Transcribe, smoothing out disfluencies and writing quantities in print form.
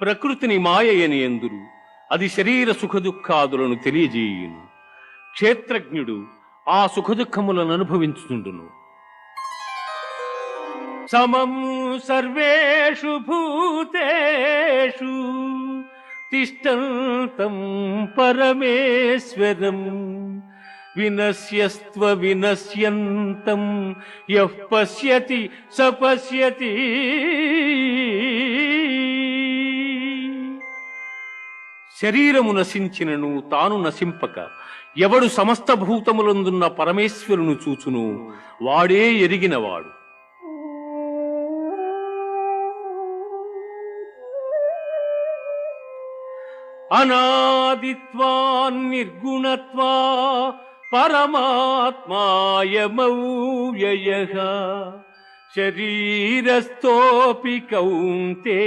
ప్రకృతిని మాయయని ఎందురు, అది శరీర సుఖదుఖాదులను తెలియజేయును. క్షేత్రజ్ఞుడు ఆ సుఖదుఖములను అనుభవించుతుండును. సమం సర్వేషు భూతేషు తిష్టంతం పరమేశ్వరం వినశ్యస్త్వ వినశ్యంతం యః పశ్యతి స పశ్యతి. శరీరము నశించినను తాను నశింపక ఎవడు సమస్త భూతములందున్న పరమేశ్వరును చూచును వాడే ఎరిగినవాడు. అనాదిత్వాన్ నిర్గుణత్వా పరమాత్మాయమవ్యయః శరీరస్థోపి కౌంతే